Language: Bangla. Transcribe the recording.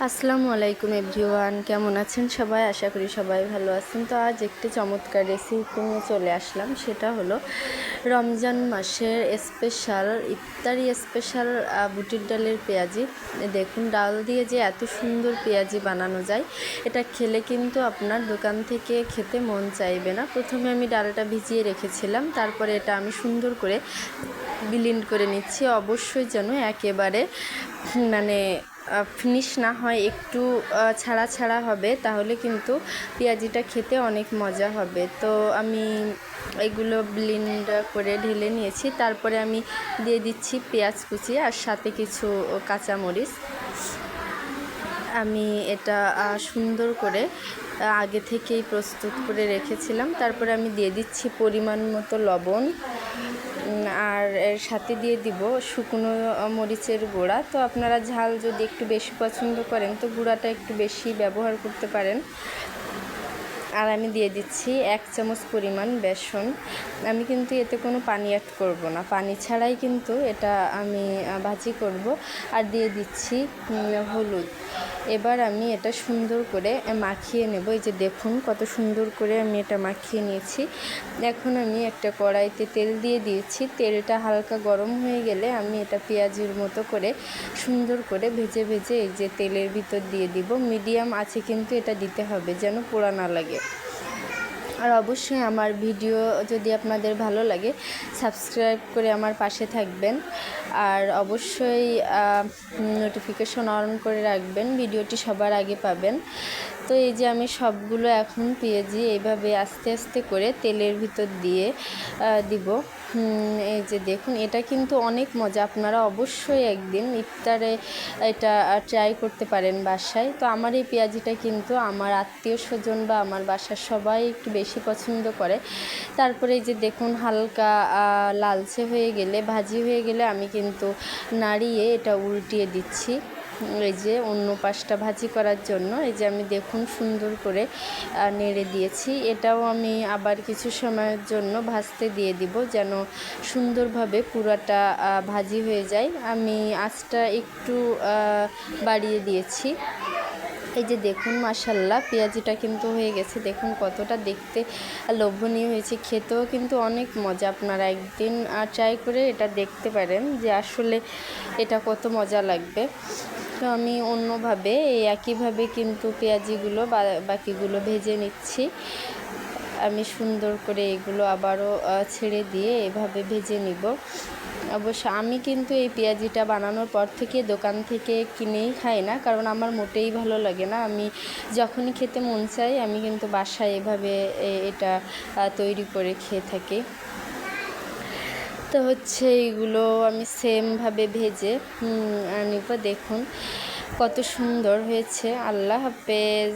আসসালামু আলাইকুম এভরিওয়ান, কেমন আছেন সবাই? আশা করি সবাই ভালো আছেন। তো আজ একটি চমৎকার রেসিপি নিয়ে চলে আসলাম। সেটা হলো রমজান মাসের স্পেশাল ইফতারি স্পেশাল বুটের ডালের পেঁয়াজি। দেখুন, ডাল দিয়ে যে এত সুন্দর পেঁয়াজি বানানো যায়, এটা খেলে কিন্তু আপনার দোকান থেকে খেতে মন চাইবে না। প্রথমে আমি ডালটা ভিজিয়ে রেখেছিলাম, তারপরে এটা আমি সুন্দর করে ব্লেন্ড করে নিচ্ছি। অবশ্যই যেন একেবারে ফিনিশ না হয়, একটু ছাড়া ছাড়া হবে, তাহলে কিন্তু পেঁয়াজিটা খেতে অনেক মজা হবে। তো আমি এগুলো ব্লেন্ড করে ঢেলে নিয়েছি। তারপরে আমি দিয়ে দিচ্ছি পেঁয়াজ কুচি আর সাথে কিছু কাঁচামরিচ। আমি এটা সুন্দর করে আগে থেকেই প্রস্তুত করে রেখেছিলাম। তারপরে আমি দিয়ে দিচ্ছি পরিমাণ মতো লবণ, আর এর সাথে দিয়ে দিব শুকনো মরিচের গুঁড়া। তো আপনারা ঝাল যদি একটু বেশি পছন্দ করেন তো গুঁড়াটা একটু বেশি ব্যবহার করতে পারেন। আর আমি দিয়ে দিচ্ছি 1 চামচ পরিমাণ বেসন। আমি কিন্তু এতে কোনো পানি অ্যাড করব না, পানি ছাড়াই কিন্তু এটা আমি ভাজি করব। আর দিয়ে দিচ্ছি হলুদ। এবার আমি এটা সুন্দর করে মাখিয়ে নেব। এই যে দেখুন কত সুন্দর করে আমি এটা মাখিয়ে নিয়েছি। এখন আমি একটা কড়াইতে তেল দিয়ে দিয়েছি। তেলটা হালকা গরম হয়ে গেলে আমি এটা পেঁয়াজির মতো করে সুন্দর করে ভেজে ভেজে এই যে তেলের ভিতর দিয়ে দিব। মিডিয়াম আছে কিন্তু এটা দিতে হবে, যেন পোড়া না লাগে। আর অবশ্যই আমার ভিডিও যদি আপনাদের ভালো লাগে সাবস্ক্রাইব করে আমার পাশে থাকবেন, আর অবশ্যই নোটিফিকেশন অন করে রাখবেন, ভিডিওটি সবার আগে পাবেন। তো এই যে আমি সবগুলো এখন পেঁয়াজি এইভাবে আস্তে আস্তে করে তেলের ভিতর দিয়ে দিব। এই যে দেখুন, এটা কিন্তু অনেক মজা। আপনারা অবশ্যই একদিন ইফতারে এটা ট্রাই করতে পারেন বাসায়। তো আমার এই পেঁয়াজিটা কিন্তু আমার আত্মীয় স্বজন বা আমার বাসার সবাই একটু বেশি পছন্দ করে। তারপরে এই যে দেখুন, হালকা লালচে হয়ে গেলে, ভাজি হয়ে গেলে আমি কিন্তু নাড়িয়ে এটা উল্টিয়ে দিচ্ছি। এই যে অন্য পাশটা ভাজি করার জন্য এই যে আমি দেখুন সুন্দর করে নেড়ে দিয়েছি। এটাও আমি আবার কিছু সময়ের জন্য ভাজতে দিয়ে দিব, যেন সুন্দরভাবে পুরাটা ভাজি হয়ে যায়। আমি আঁচটা একটু বাড়িয়ে দিয়েছি। এই যে দেখুন, মাশাল্লাহ পেঁয়াজিটা কিন্তু হয়ে গেছে। দেখুন কতটা দেখতে লোভনীয় হয়েছে, খেতেও কিন্তু অনেক মজা। আপনারা একদিন ট্রাই করে এটা দেখতে পারেন যে আসলে এটা কত মজা লাগবে। তো আমি অন্যভাবে এই একইভাবে কিন্তু পেঁয়াজিগুলো বাকিগুলো ভেজে নিচ্ছি। আমি সুন্দর করে এগুলো আবারও ছেড়ে দিয়ে এভাবে ভেজে নিব। অবশ্য আমি কিন্তু এই পেঁয়াজিটা বানানোর পর থেকে দোকান থেকে কিনেই খাই না, কারণ আমার মোটেই ভালো লাগে না। আমি যখনই খেতে মন চাই আমি কিন্তু বাসায় এভাবে এটা তৈরি করে খেয়ে থাকি। তো হচ্ছে এইগুলো আমি সেমভাবে ভেজে নিব। দেখুন কত সুন্দর হয়েছে। আল্লাহ হাফেজ।